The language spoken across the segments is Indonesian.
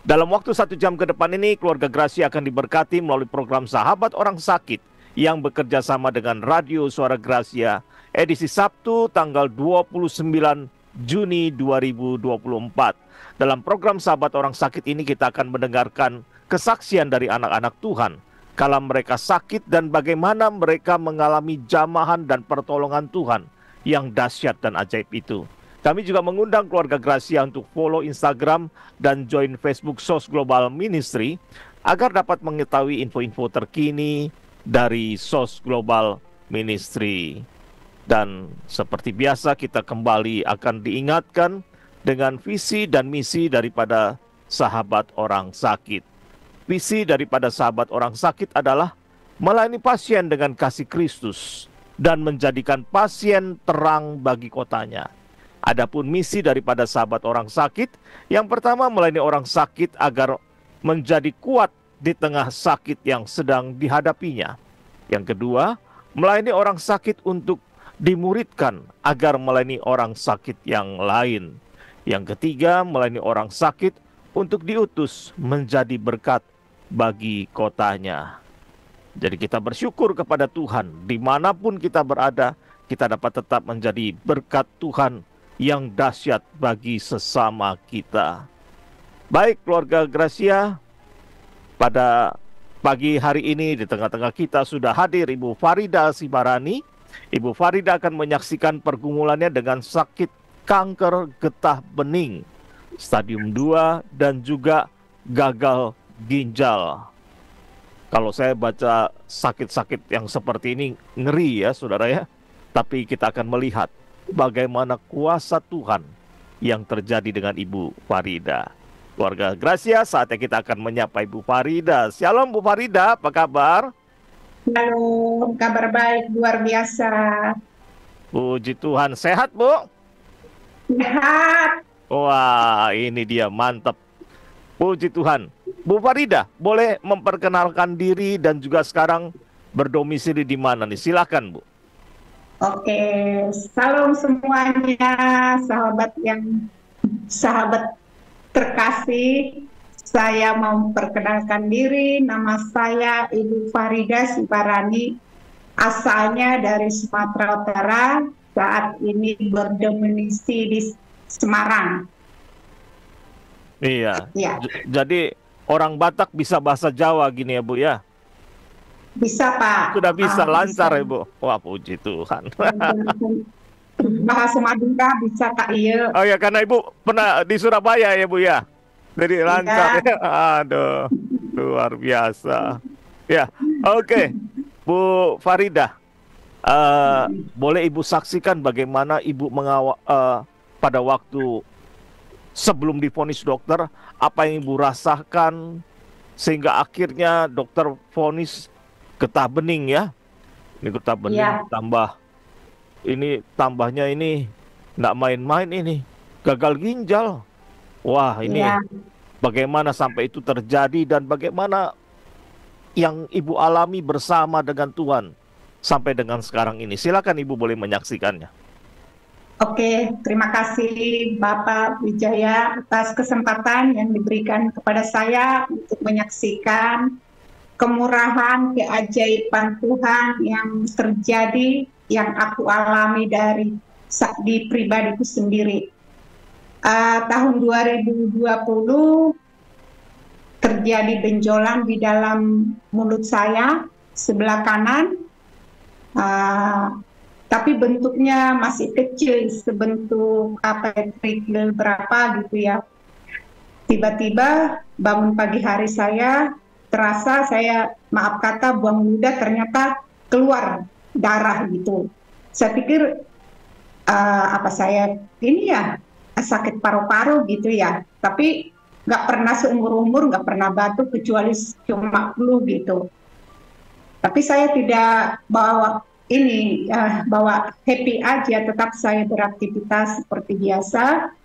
Dalam waktu 1 jam ke depan ini, keluarga Gracia akan diberkati melalui program Sahabat Orang Sakit yang bekerja sama dengan Radio Suara Gracia, edisi Sabtu tanggal 29 Juni 2024. Dalam program Sahabat Orang Sakit ini kita akan mendengarkan kesaksian dari anak-anak Tuhan kala mereka sakit dan bagaimana mereka mengalami jamahan dan pertolongan Tuhan yang dahsyat dan ajaib itu. Kami juga mengundang keluarga Gracia untuk follow Instagram dan join Facebook SOS Global Ministry agar dapat mengetahui info-info terkini dari SOS Global Ministry. Dan seperti biasa kita kembali akan diingatkan dengan visi dan misi daripada Sahabat Orang Sakit. Visi daripada Sahabat Orang Sakit adalah melayani pasien dengan kasih Kristus dan menjadikan pasien terang bagi kotanya. Adapun misi daripada Sahabat Orang Sakit, yang pertama melayani orang sakit agar menjadi kuat di tengah sakit yang sedang dihadapinya. Yang kedua, melayani orang sakit untuk dimuridkan agar melayani orang sakit yang lain. Yang ketiga, melayani orang sakit untuk diutus menjadi berkat bagi kotanya. Jadi kita bersyukur kepada Tuhan, dimanapun kita berada, kita dapat tetap menjadi berkat Tuhan yang dahsyat bagi sesama kita. Baik keluarga Gracia, pada pagi hari ini di tengah-tengah kita sudah hadir Ibu Farida Sibarani. Ibu Farida akan menyaksikan pergumulannya dengan sakit kanker getah bening stadium 2 dan juga gagal ginjal. Kalau saya baca sakit-sakit yang seperti ini ngeri ya saudara ya. Tapi kita akan melihat bagaimana kuasa Tuhan yang terjadi dengan Ibu Farida. Keluarga Gracia, saatnya kita akan menyapa Ibu Farida. Shalom Bu Farida, apa kabar? Halo, kabar baik, luar biasa. Puji Tuhan, sehat Bu? Sehat. Wah, ini dia, mantap. Puji Tuhan. Bu Farida, boleh memperkenalkan diri dan juga sekarang berdomisili di mana nih? Silakan Bu. Oke, salam semuanya, sahabat terkasih. Saya mau memperkenalkan diri, nama saya Ibu Farida Sibarani, asalnya dari Sumatera Utara, saat ini berdomisili di Semarang. Iya, Ya, jadi orang Batak bisa bahasa Jawa gini ya Bu ya? bisa Pak. Sudah bisa lancar Bisa. ya Bu? Wah puji Tuhan. Bahasa Madura bisa Kak Iya. Oh ya, karena Ibu pernah di Surabaya ya Bu ya? Jadi lancar Iya. ya. Aduh, luar biasa. Ya, oke. Bu Farida, boleh Ibu saksikan bagaimana Ibu pada waktu sebelum divonis dokter, apa yang Ibu rasakan sehingga akhirnya dokter vonis getah bening ya. Ini getah bening Iya. tambahnya ini nggak main-main ini. Gagal ginjal. Wah, ini Iya. bagaimana sampai itu terjadi dan bagaimana yang Ibu alami bersama dengan Tuhan sampai dengan sekarang ini. Silakan Ibu boleh menyaksikannya. Oke, terima kasih Bapak Wijaya atas kesempatan yang diberikan kepada saya untuk menyaksikan kemurahan, keajaiban Tuhan yang terjadi, yang aku alami di pribadiku sendiri. Tahun 2020 terjadi benjolan di dalam mulut saya sebelah kanan, tapi bentuknya masih kecil, sebentuk kerikil berapa gitu ya. Tiba-tiba bangun pagi hari saya terasa saya maaf kata buang ludah, ternyata keluar darah gitu. Saya pikir saya ini ya sakit paru-paru gitu ya, tapi nggak pernah seumur-umur nggak pernah batuk kecuali cuma flu gitu. Tapi saya tidak bawa happy aja, tetap saya beraktivitas seperti biasa.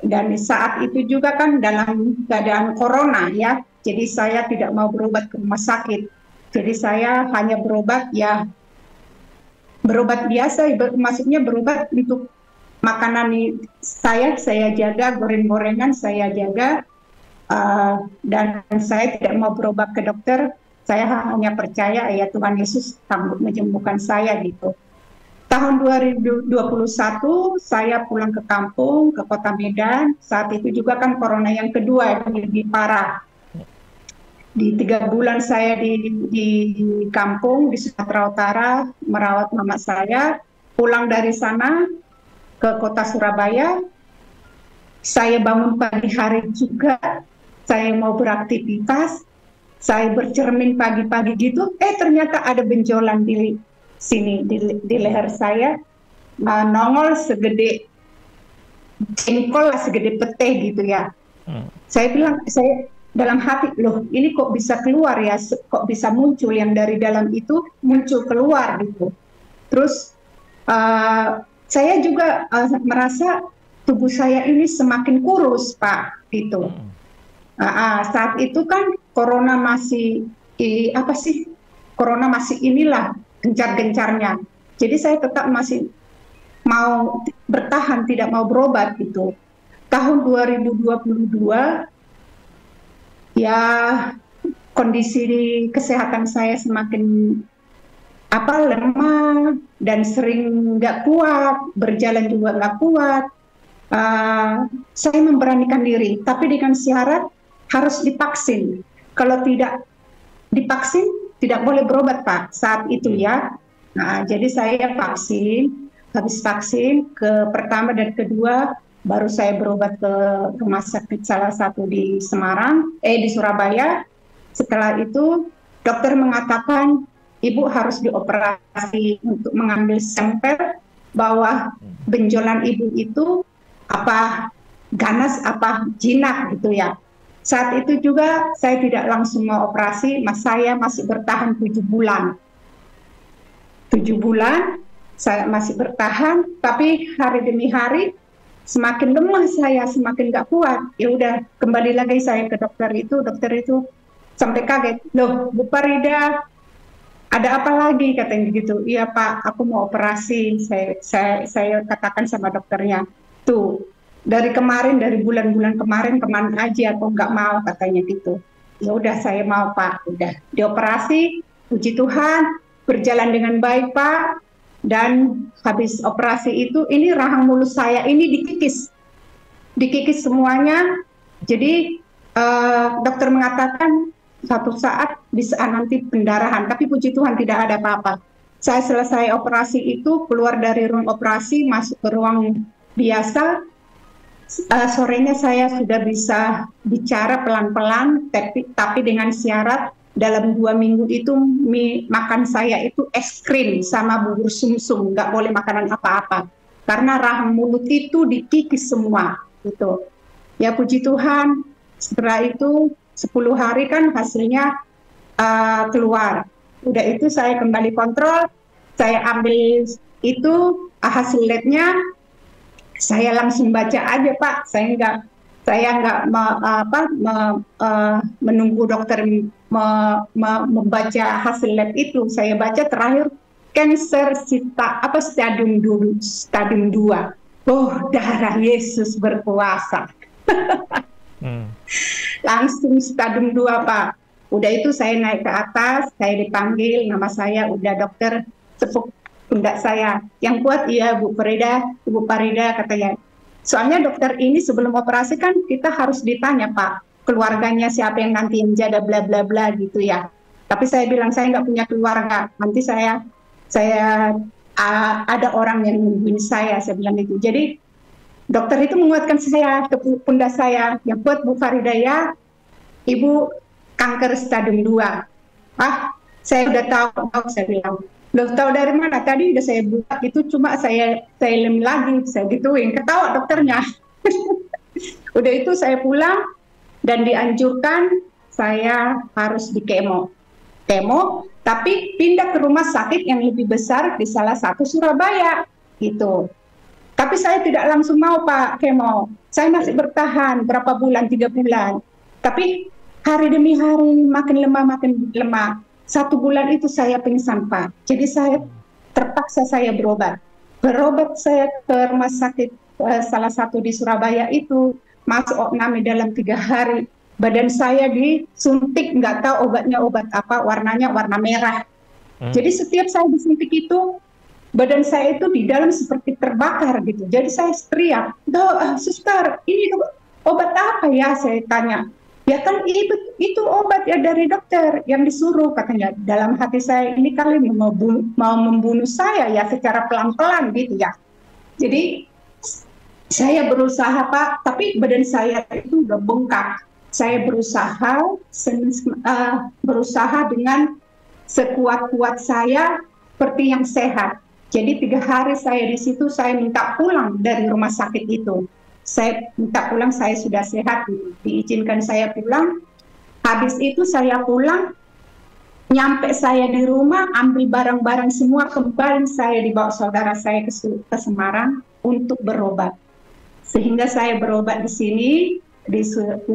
Dan saat itu juga kan dalam keadaan corona ya, jadi saya tidak mau berobat ke rumah sakit. Jadi saya hanya berobat biasa, maksudnya berobat untuk makanan saya jaga, goreng-gorengan saya jaga. dan saya tidak mau berobat ke dokter. Saya hanya percaya ya Tuhan Yesus sanggup menyembuhkan saya gitu. Tahun 2021 saya pulang ke kampung, ke kota Medan. Saat itu juga kan corona yang kedua yang lebih parah. Di 3 bulan saya di kampung di Sumatera Utara merawat mama saya. Pulang dari sana ke kota Surabaya, saya bangun pagi hari juga, saya mau beraktivitas, saya bercermin pagi-pagi gitu, ternyata ada benjolan di sini, di leher saya, nongol segede jengkol, segede pete gitu ya. Saya bilang, saya dalam hati, loh ini kok bisa keluar ya, kok bisa muncul yang dari dalam itu, muncul keluar gitu. Terus saya juga merasa tubuh saya ini semakin kurus, Pak, gitu. Saat itu kan corona masih corona masih inilah gencar-gencarnya. Jadi saya tetap masih mau bertahan, tidak mau berobat gitu. Tahun 2022 ya kondisi kesehatan saya semakin lemah dan sering nggak kuat, berjalan juga nggak kuat. Saya memberanikan diri, tapi dengan syarat harus divaksin. Kalau tidak divaksin, tidak boleh berobat, Pak, saat itu ya. Nah, jadi saya vaksin, habis vaksin ke pertama dan kedua, baru saya berobat ke rumah sakit salah satu di di Surabaya. Setelah itu, dokter mengatakan, Ibu harus dioperasi untuk mengambil sampel bahwa benjolan Ibu itu apa ganas, apa jinak gitu ya. Saat itu juga saya tidak langsung mau operasi, saya masih bertahan 7 bulan. 7 bulan saya masih bertahan, tapi hari demi hari semakin lemah saya, semakin gak kuat. Ya udah, kembali lagi saya ke dokter itu sampai kaget. Loh, Bu Farida, ada apa lagi katanya gitu. Iya Pak, aku mau operasi. Saya katakan sama dokternya, tuh dari kemarin, dari bulan-bulan kemarin kemana aja aku nggak mau katanya gitu. Ya udah saya mau Pak, udah dioperasi, puji Tuhan berjalan dengan baik Pak. Dan habis operasi itu ini rahang mulut saya ini dikikis semuanya. Jadi dokter mengatakan satu saat bisa nanti pendarahan, tapi puji Tuhan tidak ada apa-apa. Saya selesai operasi itu, keluar dari ruang operasi, masuk ke ruang biasa. Sorenya saya sudah bisa bicara pelan-pelan, tapi dengan syarat dalam 2 minggu itu makan saya itu es krim sama bubur sumsum, nggak boleh makanan apa-apa. Karena rahang mulut itu dikikis semua, gitu. Ya puji Tuhan, setelah itu 10 hari kan hasilnya keluar. Udah itu saya kembali kontrol, saya ambil itu hasil labnya, saya langsung baca aja Pak. Saya nggak menunggu dokter membaca hasil lab itu. Saya baca terakhir kanker stadium 2. Oh, darah Yesus berkuasa. Langsung stadium 2 Pak. Udah itu saya naik ke atas, saya dipanggil, nama saya udah dokter tepuk pundak saya. Yang kuat iya Bu Farida katanya. Soalnya dokter ini sebelum operasi kan kita harus ditanya Pak, keluarganya siapa yang nanti menjaga bla bla bla gitu ya. Tapi saya bilang saya nggak punya keluarga, nanti saya ada orang yang nungguin saya bilang itu. Jadi dokter itu menguatkan saya, tepuk pundak saya, yang kuat Bu Farida ya, Ibu kanker stadium 2. Saya udah tahu, saya bilang. Loh, tahu dari mana? Tadi udah saya buka, itu cuma saya lem lagi, saya gituin. Ketawa dokternya. Udah itu saya pulang, dan dianjurkan saya harus di kemo, tapi pindah ke rumah sakit yang lebih besar di salah satu Surabaya, gitu. Tapi saya tidak langsung mau Pak kemo. Saya masih bertahan berapa bulan, 3 bulan. Tapi hari demi hari makin lemah. 1 bulan itu saya pingsan Pak. Jadi saya terpaksa saya berobat. Saya ke rumah sakit salah satu di Surabaya itu masuk opname dalam 3 hari. badan saya disuntik, nggak tahu obatnya obat apa, warnanya warna merah. Jadi setiap saya disuntik itu, badan saya itu di dalam seperti terbakar gitu. Jadi saya teriak, suster, ini obat apa ya? Saya tanya. Ya kan itu obat ya dari dokter yang disuruh, katanya. Dalam hati saya, ini kali mau membunuh saya ya secara pelan-pelan gitu ya. Jadi saya berusaha Pak, tapi badan saya itu udah bengkak. Saya berusaha dengan sekuat-kuat saya seperti yang sehat. Jadi 3 hari saya di situ, saya minta pulang dari rumah sakit itu. Saya minta pulang, saya sudah sehat, diizinkan saya pulang. Habis itu saya pulang, nyampe saya di rumah, ambil barang-barang semua, kembali saya dibawa saudara saya ke Semarang untuk berobat. Sehingga saya berobat di sini, di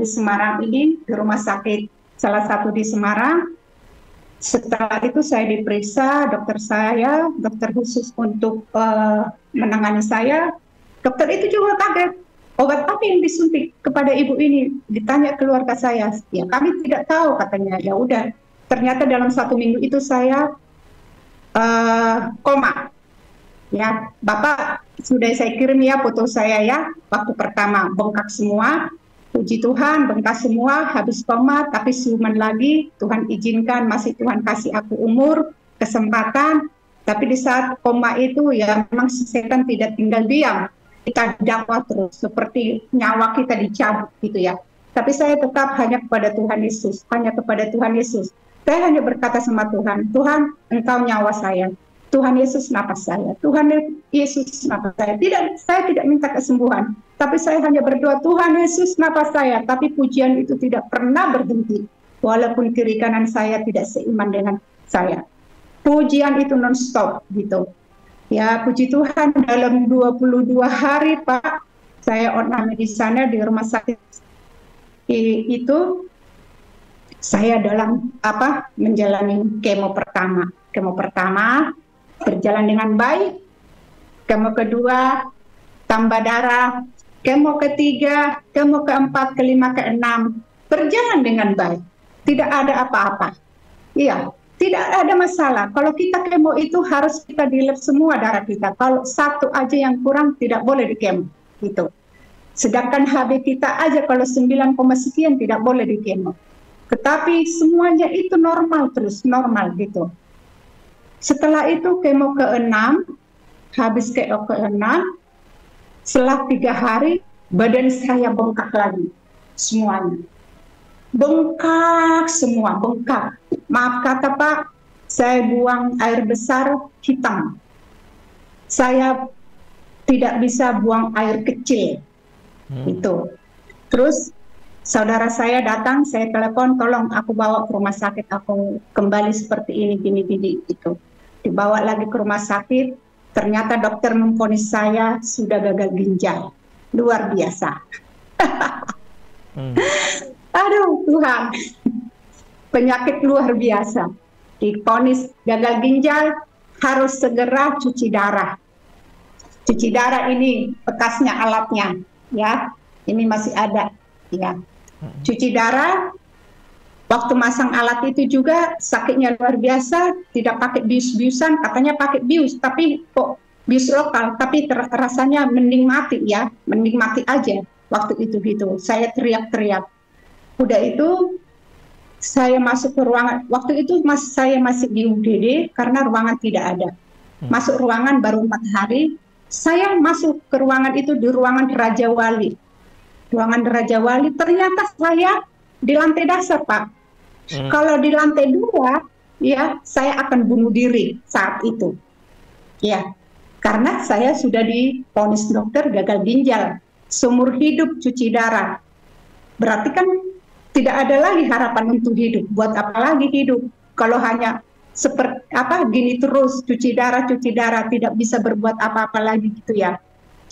Semarang ini, di rumah sakit salah satu di Semarang. Setelah itu saya diperiksa, dokter khusus untuk menangani saya. Dokter itu juga kaget. Obat apa yang disuntik kepada ibu ini? Ditanya keluarga saya. Ya kami tidak tahu, katanya. Ya udah. Ternyata dalam 1 minggu itu saya koma. Ya, Bapak sudah saya kirim ya foto saya ya. Waktu pertama bengkak semua. Puji Tuhan, bengkak semua, habis koma, tapi siuman lagi. Tuhan izinkan, masih Tuhan kasih aku umur, kesempatan. Tapi di saat koma itu ya memang setan tidak tinggal diam. Kita dakwa terus, seperti nyawa kita dicabut gitu ya. Tapi saya tetap hanya kepada Tuhan Yesus, hanya kepada Tuhan Yesus. Saya hanya berkata sama Tuhan, Tuhan, Engkau nyawa saya. Tuhan Yesus napas saya. Tuhan Yesus napas saya. Saya tidak minta kesembuhan, tapi saya hanya berdoa, Tuhan Yesus napas saya. Tapi pujian itu tidak pernah berhenti, walaupun kiri kanan saya tidak seiman dengan saya. Pujian itu non-stop gitu. Ya, puji Tuhan, dalam 22 hari Pak, saya ornamen di sana di rumah sakit itu, saya dalam menjalani kemo pertama. Kemo pertama berjalan dengan baik, kemo kedua tambah darah, kemo ketiga, kemo keempat, kelima, keenam berjalan dengan baik, tidak ada apa-apa. Iya. Tidak ada masalah. Kalau kita kemo itu harus kita dilep semua darah kita. Kalau satu aja yang kurang tidak boleh dikemo gitu. Sedangkan HB kita aja kalau 9, sekian tidak boleh dikemo. Tetapi semuanya itu normal terus, normal gitu. Setelah itu kemo ke-6, habis kemo ke-6, setelah 3 hari badan saya bengkak lagi semuanya. Bengkak semua, bengkak. Maaf kata Pak, saya buang air besar hitam. Saya tidak bisa buang air kecil. Itu. Terus saudara saya datang, saya telepon, tolong aku bawa ke rumah sakit, aku kembali seperti ini, gini-gini itu. Dibawa lagi ke rumah sakit, ternyata dokter memvonis saya sudah gagal ginjal. Luar biasa. Aduh Tuhan, penyakit luar biasa. Divonis gagal ginjal, harus segera cuci darah. Cuci darah ini bekasnya alatnya, ya. Ini masih ada, ya. Cuci darah. Waktu masang alat itu juga sakitnya luar biasa. Tidak pakai bius-biusan, katanya pakai bius, tapi kok bius lokal. Tapi rasanya mending mati ya, mending mati aja. Waktu itu gitu, saya teriak-teriak. Udah itu saya masuk ke ruangan, waktu itu saya masih di UGD karena ruangan tidak ada. Masuk ruangan baru 4 hari, saya masuk ke ruangan itu di ruangan Raja Wali. Ruangan Raja Wali, ternyata saya di lantai dasar Pak. Kalau di lantai 2, ya saya akan bunuh diri saat itu. Ya, karena saya sudah divonis dokter gagal ginjal, seumur hidup cuci darah. Berarti kan tidak ada lagi harapan untuk hidup. Buat apa lagi hidup kalau hanya seperti gini terus, cuci darah, tidak bisa berbuat apa-apa lagi gitu ya.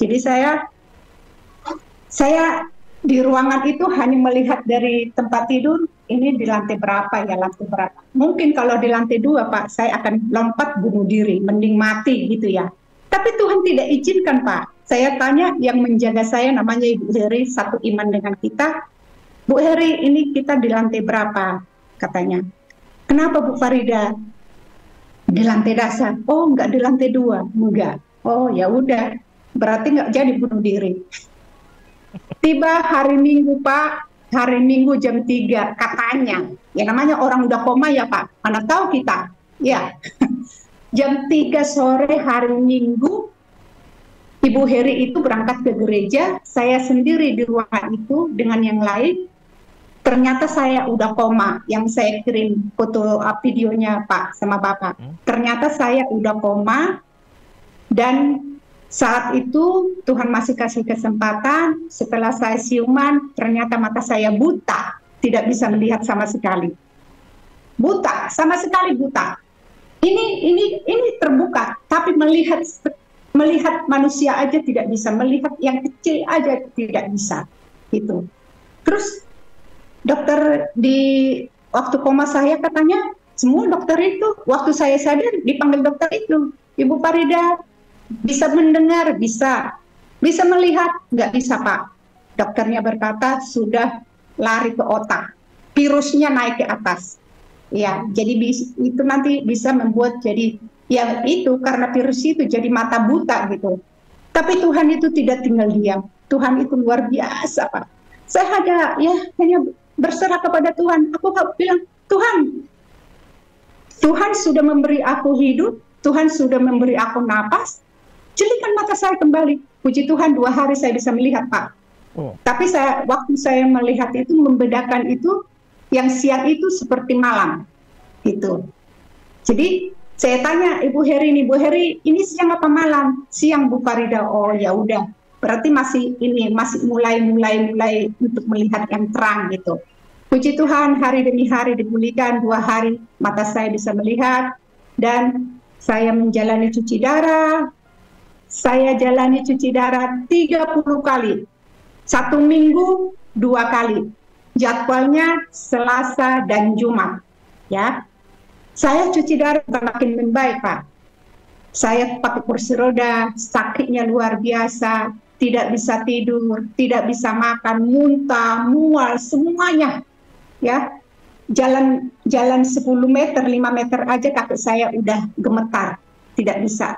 Jadi saya di ruangan itu hanya melihat dari tempat tidur, ini di lantai berapa ya, lantai berapa. Mungkin kalau di lantai 2 Pak, saya akan lompat bunuh diri, mending mati gitu ya. Tapi Tuhan tidak izinkan Pak. Saya tanya yang menjaga saya namanya Ibu Heri, satu iman dengan kita. Bu Heri, ini kita di lantai berapa? Katanya. Kenapa Bu Farida? Di lantai dasar. Oh, enggak di lantai 2. Enggak. Oh, ya udah. Berarti enggak jadi bunuh diri. Tiba hari Minggu, Pak. Hari Minggu jam 3 katanya. Ya namanya orang udah koma ya, Pak. Mana tahu kita. Ya. Jam 3 sore hari Minggu, Ibu Heri itu berangkat ke gereja. Saya sendiri di ruangan itu dengan yang lain. Ternyata saya udah koma, yang saya kirim foto videonya Pak sama Bapak. Ternyata saya udah koma, dan saat itu Tuhan masih kasih kesempatan. Setelah saya siuman, ternyata mata saya buta, tidak bisa melihat sama sekali. Buta, sama sekali buta. Ini terbuka, tapi melihat manusia aja tidak bisa, melihat yang kecil aja tidak bisa. Gitu. Terus dokter di waktu koma saya katanya, semua dokter itu, waktu saya sadar dipanggil dokter itu, Ibu Farida bisa mendengar, bisa melihat, nggak bisa Pak. Dokternya berkata sudah lari ke otak, virusnya naik ke atas. Ya, jadi itu nanti bisa membuat jadi, ya itu karena virus itu jadi mata buta gitu. Tapi Tuhan itu tidak tinggal diam, Tuhan itu luar biasa Pak. Saya hanya berserah kepada Tuhan. Aku bilang, Tuhan sudah memberi aku hidup, Tuhan sudah memberi aku napas, jelikan mata saya kembali. Puji Tuhan 2 hari saya bisa melihat Pak. Tapi waktu saya melihat itu, membedakan itu, yang siang itu seperti malam. Gitu. Jadi saya tanya Ibu Heri, ini siang apa malam? Siang Bu Farida. Oh ya udah. Berarti masih mulai untuk melihat yang terang gitu. Puji Tuhan, hari demi hari dipulihkan, 2 hari mata saya bisa melihat, dan saya menjalani cuci darah. Saya jalani cuci darah 30 kali. 1 minggu 2 kali. Jadwalnya Selasa dan Jumat. Ya. Saya cuci darah makin membaik, Pak. Saya pakai kursi roda, sakitnya luar biasa. Tidak bisa tidur, tidak bisa makan, muntah, mual, semuanya. Ya, jalan 10 meter, 5 meter aja kaki saya udah gemetar, tidak bisa.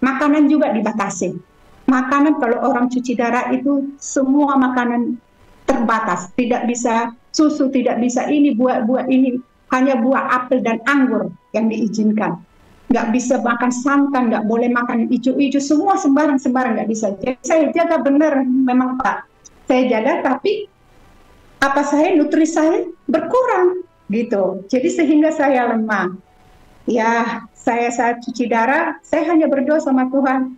Makanan juga dibatasi. Makanan kalau orang cuci darah itu semua makanan terbatas, tidak bisa susu, tidak bisa ini, buah-buah ini, hanya buah apel dan anggur yang diizinkan. Nggak bisa makan santan, nggak boleh makan hijau-hijau, semua sembarang nggak bisa. Jadi saya jaga benar, memang Pak. Saya jaga, tapi nutrisi saya berkurang gitu. Jadi sehingga saya lemah. Ya, saya saat cuci darah, saya hanya berdoa sama Tuhan.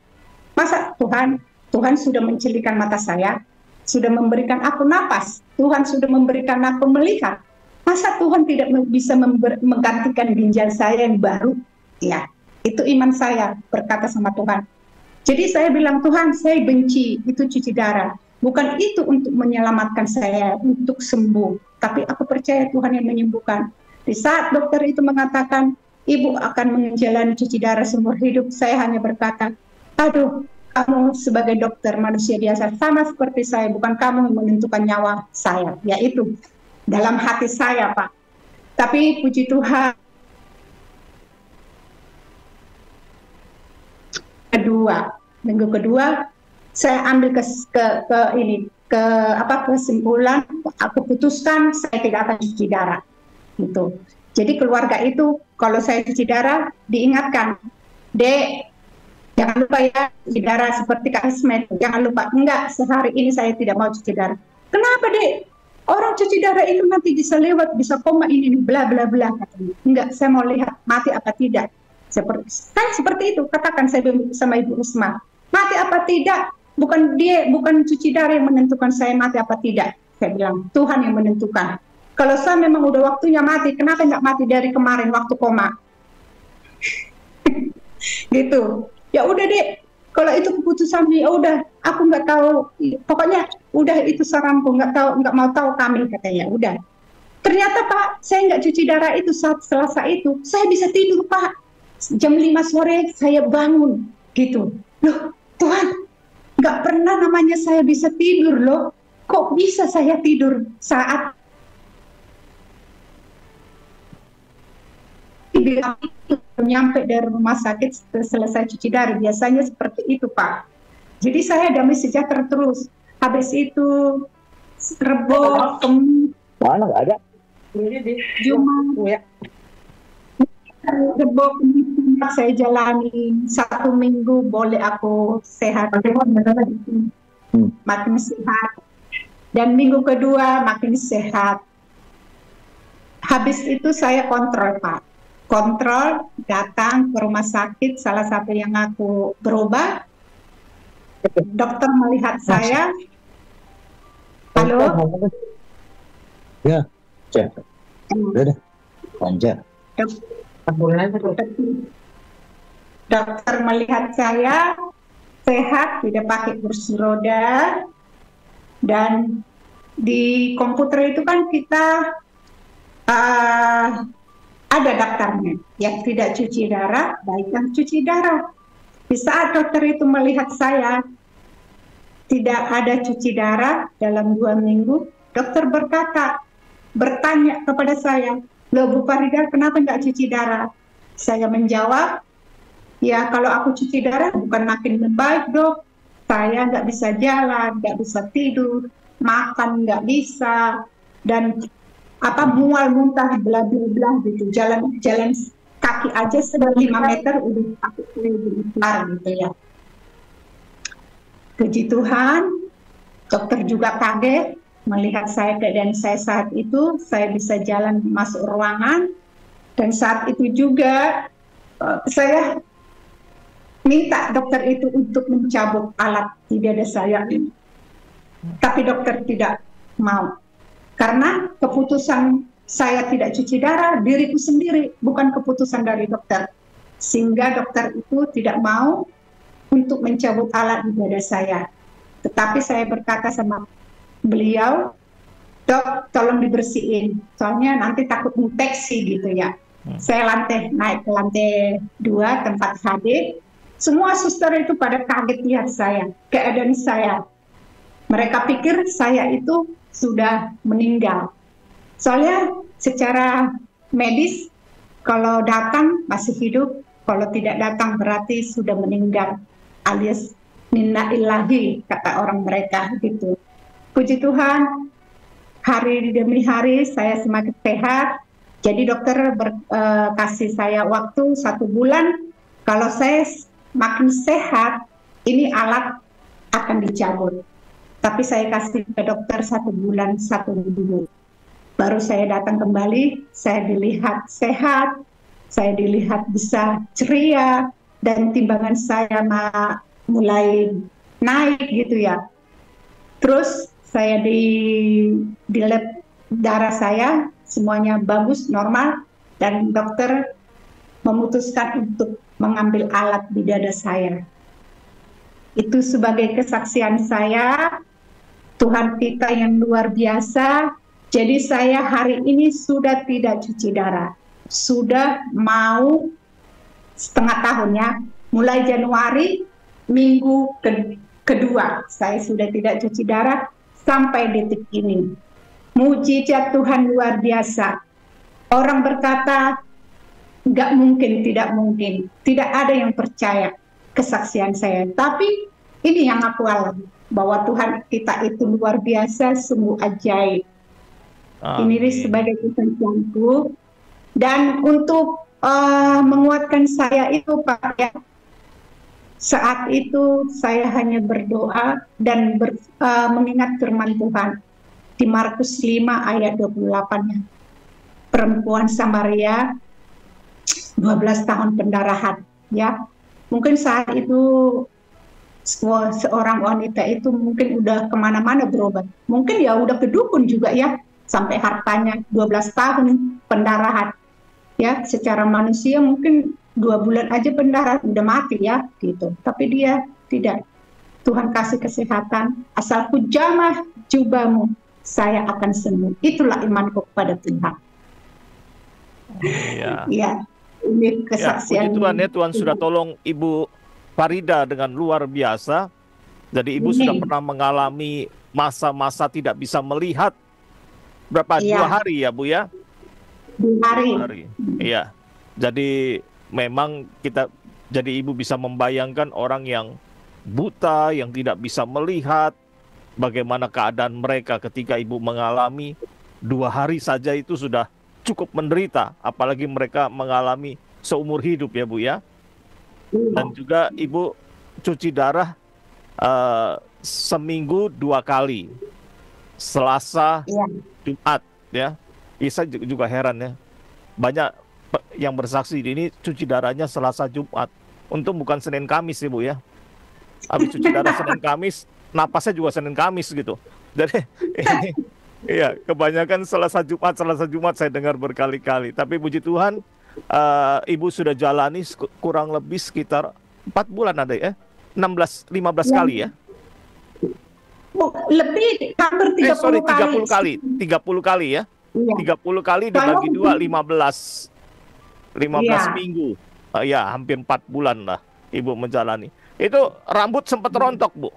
Masa Tuhan sudah mencelikan mata saya, sudah memberikan aku napas, Tuhan sudah memberikan aku melihat. Masa Tuhan tidak bisa menggantikan ginjal saya yang baru? Ya, itu iman saya berkata sama Tuhan. Jadi saya bilang, Tuhan, saya benci itu cuci darah. Bukan itu untuk menyelamatkan saya, untuk sembuh. Tapi aku percaya Tuhan yang menyembuhkan. Di saat dokter itu mengatakan, Ibu akan menjalani cuci darah seumur hidup, saya hanya berkata, aduh, kamu sebagai dokter manusia biasa, sama seperti saya, bukan kamu yang menentukan nyawa saya. Yaitu dalam hati saya, Pak. Tapi puji Tuhan, minggu kedua saya ambil kesimpulan, aku putuskan saya tidak akan cuci darah gitu. Jadi keluarga itu kalau saya cuci darah diingatkan, Dek, jangan lupa ya cuci darah seperti Kak Ismet, jangan lupa. Enggak, sehari ini saya tidak mau cuci darah. Kenapa, Dek? Orang cuci darah itu nanti bisa lewat, bisa koma ini bla bla bla katanya. Enggak, saya mau lihat mati apa tidak. Seperti itu, katakan saya sama Ibu Risma. Mati apa tidak, bukan cuci darah yang menentukan saya mati apa tidak. Saya bilang, Tuhan yang menentukan. Kalau saya memang udah waktunya mati, kenapa nggak mati dari kemarin waktu koma? Gitu. Ya udah deh, kalau itu keputusan ya udah, aku nggak tahu. Pokoknya udah itu saranku, nggak mau tahu kami katanya. Udah. Ternyata Pak, saya nggak cuci darah itu saat Selasa itu, saya bisa tidur Pak. Jam 5 sore saya bangun gitu. Loh Tuhan, nggak pernah namanya saya bisa tidur loh. kok bisa saya tidur saat nyampe dari rumah sakit selesai cuci darah. Biasanya seperti itu, Pak. Jadi saya damai sejahtera terus. Habis itu Rebo, Kamis, Mana nggak ada? Jumat, Rebo, Kamis, Jumat saya jalani 1 minggu, boleh aku sehat, makin sehat. Dan minggu kedua makin sehat. Habis itu saya kontrol, Pak. Kontrol, datang ke rumah sakit, salah satu yang aku berubah. Dokter melihat saya. Halo? Ya, cek. Udah, lanjut. Dokter melihat saya sehat, tidak pakai kursi roda, dan di komputer itu kan kita ada daftarnya, yang tidak cuci darah, baik yang cuci darah. Di saat dokter itu melihat saya tidak ada cuci darah dalam 2 minggu, dokter bertanya kepada saya, loh Bu Farida, kenapa nggak cuci darah? Saya menjawab, ya kalau aku cuci darah bukan makin membaik, Dok. Saya nggak bisa jalan, nggak bisa tidur, makan nggak bisa, dan mual, muntah, bla bla bla gitu. Jalan kaki aja sudah 5 meter udah sakit gitu ya. Puji Tuhan, dokter juga kaget melihat saya keadaan saya saat itu, saya bisa jalan masuk ruangan, dan saat itu juga saya minta dokter itu untuk mencabut alat di dada saya ini. Tapi dokter tidak mau. Karena keputusan saya tidak cuci darah, diriku sendiri, bukan keputusan dari dokter. Sehingga dokter itu tidak mau untuk mencabut alat di dada saya. Tetapi saya berkata sama beliau, Dok, tolong dibersihin, soalnya nanti takut infeksi gitu ya. Saya naik ke lantai 2 tempat HD, semua suster itu pada kaget lihat saya, keadaan saya. Mereka pikir saya itu sudah meninggal. Soalnya secara medis, kalau datang masih hidup, kalau tidak datang berarti sudah meninggal, alias minna ilahi, kata orang mereka gitu. Puji Tuhan, hari demi hari saya semakin sehat. Jadi dokter kasih saya waktu 1 bulan. Kalau saya makin sehat, ini alat akan dicabut. Tapi saya kasih ke dokter 1 bulan, 1 minggu. Baru saya datang kembali, saya dilihat sehat, saya dilihat bisa ceria, dan timbangan saya mulai naik gitu ya. Terus saya di lab darah saya semuanya bagus, normal, dan dokter memutuskan untuk mengambil alat di dada saya. Itu sebagai kesaksian saya, Tuhan kita yang luar biasa. Jadi saya hari ini sudah tidak cuci darah, sudah mau setengah tahun ya, mulai Januari minggu kedua saya sudah tidak cuci darah sampai detik ini. Mujizat Tuhan luar biasa. Orang berkata nggak mungkin, tidak mungkin, tidak ada yang percaya kesaksian saya. Tapi ini yang aku alami, bahwa Tuhan kita itu luar biasa, sungguh ajaib. Ini sebagai kesaksianku. Dan untuk menguatkan saya itu Pak ya, saat itu saya hanya berdoa dan mengingat firman Tuhan di Markus 5 ayat 28-nya. Perempuan Samaria 12 tahun pendarahan ya. Mungkin saat itu seorang wanita itu mungkin udah kemana-mana berobat. Mungkin ya udah ke dukun juga ya, sampai hartanya 12 tahun pendarahan. Ya, secara manusia mungkin 2 bulan aja pendarahan udah mati ya gitu. Tapi dia tidak. Tuhan kasih kesehatan, asalku jamah jubahmu, saya akan sembuh. Itulah imanku kepada Tuhan. Iya. Ya, ini kesaksian. Puji Tuhan ya, Tuhan sudah tolong Ibu Farida dengan luar biasa. Jadi ibu sudah pernah mengalami masa-masa tidak bisa melihat berapa? 2 hari ya Bu ya? 2 hari. Iya. Jadi memang jadi ibu bisa membayangkan orang yang buta, yang tidak bisa melihat, bagaimana keadaan mereka ketika ibu mengalami 2 hari saja itu sudah cukup menderita, apalagi mereka mengalami seumur hidup ya Bu ya. Dan juga ibu cuci darah seminggu 2 kali, Selasa, Jumat ya. Saya juga heran ya, banyak yang bersaksi ini cuci darahnya Selasa Jumat. Untung bukan Senin Kamis Ibu ya. Habis cuci darah Senin Kamis, napasnya juga Senin Kamis gitu. Jadi ini iya, kebanyakan Selasa Jumat saya dengar berkali-kali. Tapi puji Tuhan, Ibu sudah jalani kurang lebih sekitar 4 bulan ada ya, 15 kali ya. Lebih hampir 30 kali. 30 kali ya. 30 kali dibagi 2, 15 minggu. Ya, hampir 4 bulan lah Ibu menjalani. Itu rambut sempat rontok, Bu?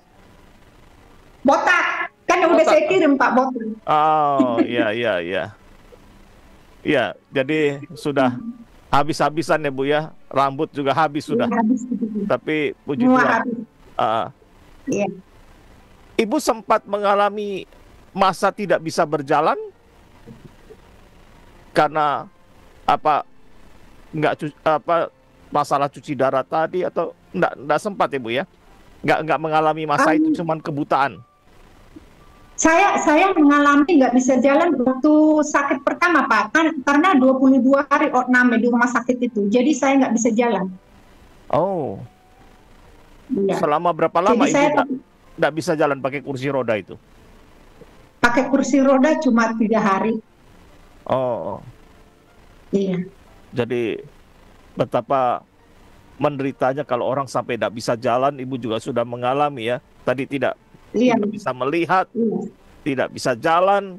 Botak. Kan udah saya kirim Pak botak. Oh, iya. Iya, jadi sudah habis-habisan ya Bu ya. Rambut juga habis sudah. Tapi puji Tuhan. Iya. Ibu sempat mengalami masa tidak bisa berjalan karena masalah cuci darah tadi, atau enggak sempat Ibu ya? Enggak mengalami masa itu, cuman kebutaan. Saya mengalami nggak bisa jalan waktu sakit pertama Pak, kan karena 22 hari OTNAME di rumah sakit itu, jadi saya nggak bisa jalan. Oh. Iya. Selama berapa lama Ibu nggak bisa jalan pakai kursi roda itu? Pakai kursi roda cuma 3 hari. Oh. Iya. Jadi betapa menderitanya kalau orang sampai tidak bisa jalan. Ibu juga sudah mengalami ya. Tadi tidak bisa melihat, tidak bisa jalan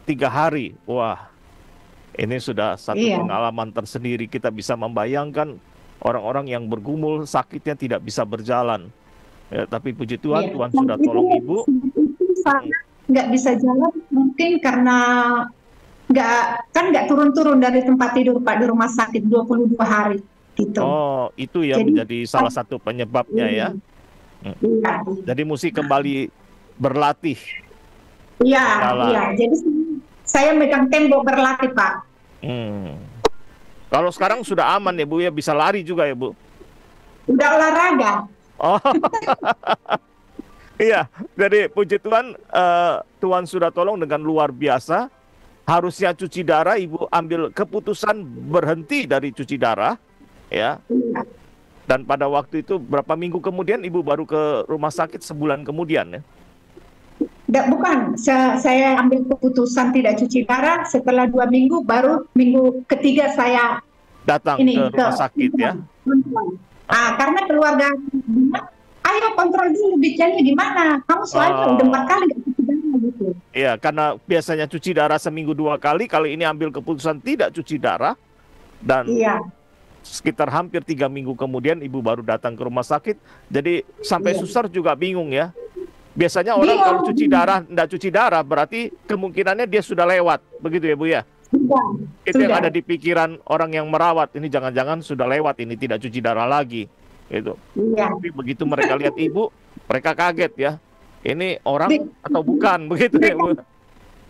3 hari. Wah, ini sudah satu pengalaman tersendiri. Kita bisa membayangkan orang-orang yang bergumul sakitnya tidak bisa berjalan. Ya, tapi puji Tuhan, Tuhan sudah tolong Ibu. Nggak bisa jalan mungkin karena nggak turun-turun dari tempat tidur Pak di rumah sakit 22 hari gitu. Oh, itu ya menjadi salah satu penyebabnya ya. Jadi mesti kembali berlatih. Iya. Jadi saya megang tembok berlatih Pak. Kalau sekarang sudah aman ya Bu ya, bisa lari juga ya Bu. Udah olahraga. Oh. Iya, jadi puji Tuhan, Tuhan sudah tolong dengan luar biasa. Harusnya cuci darah, Ibu ambil keputusan berhenti dari cuci darah, ya. Dan pada waktu itu berapa minggu kemudian Ibu baru ke rumah sakit? Sebulan kemudian ya? Bukan, saya ambil keputusan tidak cuci darah setelah 2 minggu, baru minggu ketiga saya datang ke rumah sakit ya. Karena keluarga bilang, ayo kontrol dulu bicaranya gimana, kamu soalnya udah 4 kali gak cuci darah gitu. Iya, karena biasanya cuci darah seminggu 2 kali, kali ini ambil keputusan tidak cuci darah, dan sekitar hampir 3 minggu kemudian Ibu baru datang ke rumah sakit. Jadi sampai suster juga bingung ya. Biasanya orang kalau cuci darah, enggak cuci darah, berarti kemungkinannya dia sudah lewat, begitu ya Bu ya? Itu yang ada di pikiran orang yang merawat, ini jangan-jangan sudah lewat, ini tidak cuci darah lagi, gitu. Tapi begitu mereka lihat Ibu, mereka kaget ya. Ini orang atau bukan, begitu ya Bu?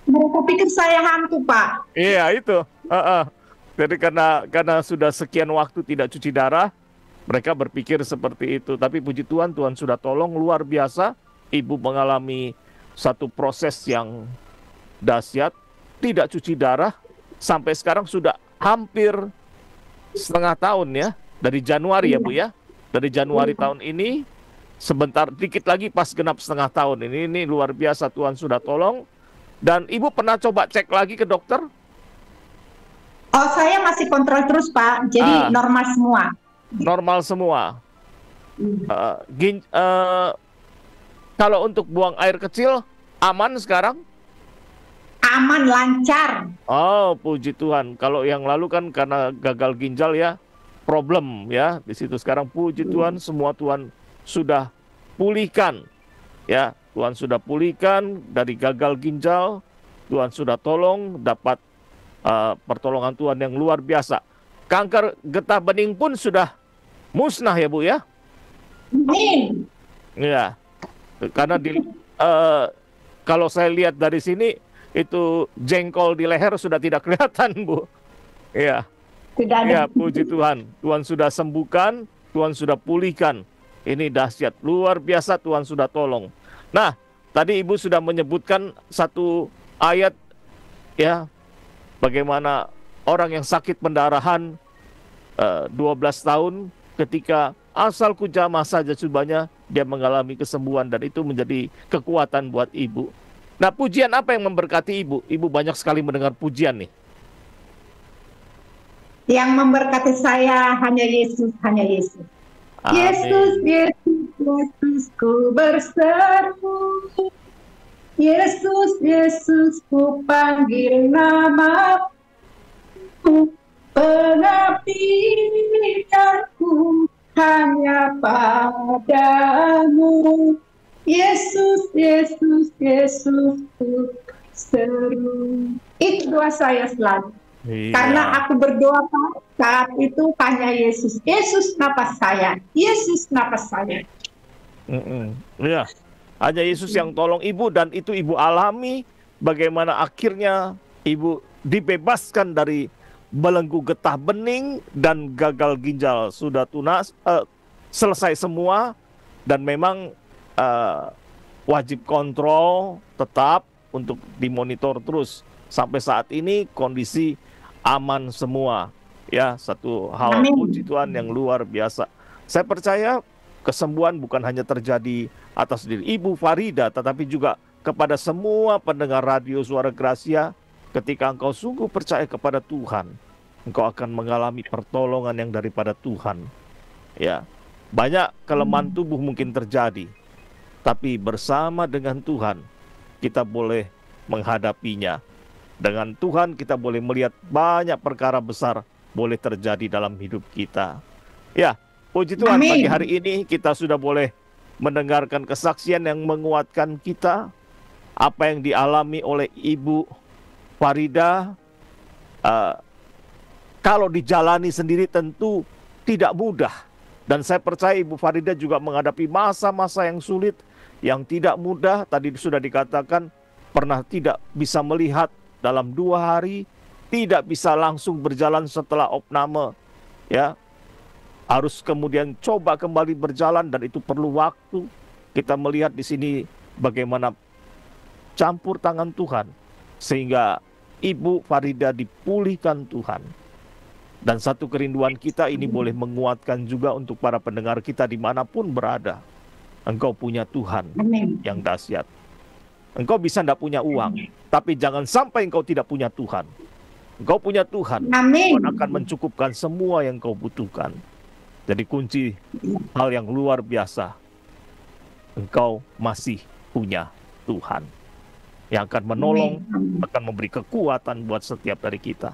Mereka pikir saya hantu Pak. Iya itu. Jadi karena sudah sekian waktu tidak cuci darah, mereka berpikir seperti itu. Tapi puji Tuhan, Tuhan sudah tolong luar biasa. Ibu mengalami satu proses yang dahsyat, tidak cuci darah, sampai sekarang sudah hampir setengah tahun ya, dari Januari ya Bu ya, dari Januari tahun ini, sebentar dikit lagi pas genap setengah tahun ini luar biasa, Tuhan sudah tolong. Dan Ibu pernah coba cek lagi ke dokter? Oh, saya masih kontrol terus Pak, jadi normal semua. Normal semua. Kalau untuk buang air kecil aman sekarang? Aman, lancar. Oh, puji Tuhan. Kalau yang lalu kan karena gagal ginjal ya, problem ya di situ. Sekarang puji Tuhan, semua Tuhan sudah pulihkan. Ya, Tuhan sudah pulihkan dari gagal ginjal, Tuhan sudah tolong dapat pertolongan Tuhan yang luar biasa. Kanker getah bening pun sudah musnah ya Bu ya. Amin. Ya, karena kalau saya lihat dari sini itu jengkol di leher sudah tidak kelihatan Bu. Ya, Tidak ada. ya puji Tuhan. Tuhan sudah sembuhkan, Tuhan sudah pulihkan. Ini dahsyat, luar biasa Tuhan sudah tolong. Nah, tadi Ibu sudah menyebutkan satu ayat ya, bagaimana orang yang sakit pendarahan 12 tahun ketika asal ku jamah saja subahnya dia mengalami kesembuhan dan itu menjadi kekuatan buat Ibu. Nah, pujian apa yang memberkati Ibu? Ibu banyak sekali mendengar pujian nih. Yang memberkati saya hanya Yesus, hanya Yesus. Amin. Yesus, Yesus, Yesus, ku berseru. Yesus, Yesus, ku panggil namamu. Pengabdianku hanya padamu. Yesus, Yesus, Yesus, ku seru. Itu doa saya selalu. Iya. Karena aku berdoa saat itu hanya Yesus. Yesus napas saya. Yesus napas saya. Iya. Hanya Yesus yang tolong Ibu dan itu Ibu alami bagaimana akhirnya Ibu dibebaskan dari belenggu getah bening dan gagal ginjal sudah tunas, selesai semua dan memang wajib kontrol tetap untuk dimonitor terus sampai saat ini kondisi aman semua ya, satu hal Amin. puji Tuhan yang luar biasa. Saya percaya kesembuhan bukan hanya terjadi atas diri Ibu Farida tetapi juga kepada semua pendengar radio Suara Gracia. Ketika engkau sungguh percaya kepada Tuhan, engkau akan mengalami pertolongan yang daripada Tuhan. Ya, banyak kelemahan tubuh mungkin terjadi, tapi bersama dengan Tuhan kita boleh menghadapinya. Dengan Tuhan kita boleh melihat banyak perkara besar boleh terjadi dalam hidup kita. Ya, puji Tuhan, Amin. pagi hari ini kita sudah boleh mendengarkan kesaksian yang menguatkan kita. Apa yang dialami oleh Ibu Farida, kalau dijalani sendiri tentu tidak mudah. Dan saya percaya Ibu Farida juga menghadapi masa-masa yang sulit, yang tidak mudah. Tadi sudah dikatakan pernah tidak bisa melihat dalam 2 hari, tidak bisa langsung berjalan setelah opname, ya, harus kemudian coba kembali berjalan dan itu perlu waktu. Kita melihat di sini bagaimana campur tangan Tuhan sehingga Ibu Farida dipulihkan Tuhan. Dan satu kerinduan kita ini boleh menguatkan juga untuk para pendengar kita dimanapun berada. Engkau punya Tuhan Amin. yang dahsyat. Engkau bisa tidak punya uang, tapi jangan sampai engkau tidak punya Tuhan. Engkau punya Tuhan, Amin. Tuhan akan mencukupkan semua yang kau butuhkan. Jadi kunci hal yang luar biasa, engkau masih punya Tuhan yang akan menolong, Amin. akan memberi kekuatan buat setiap dari kita.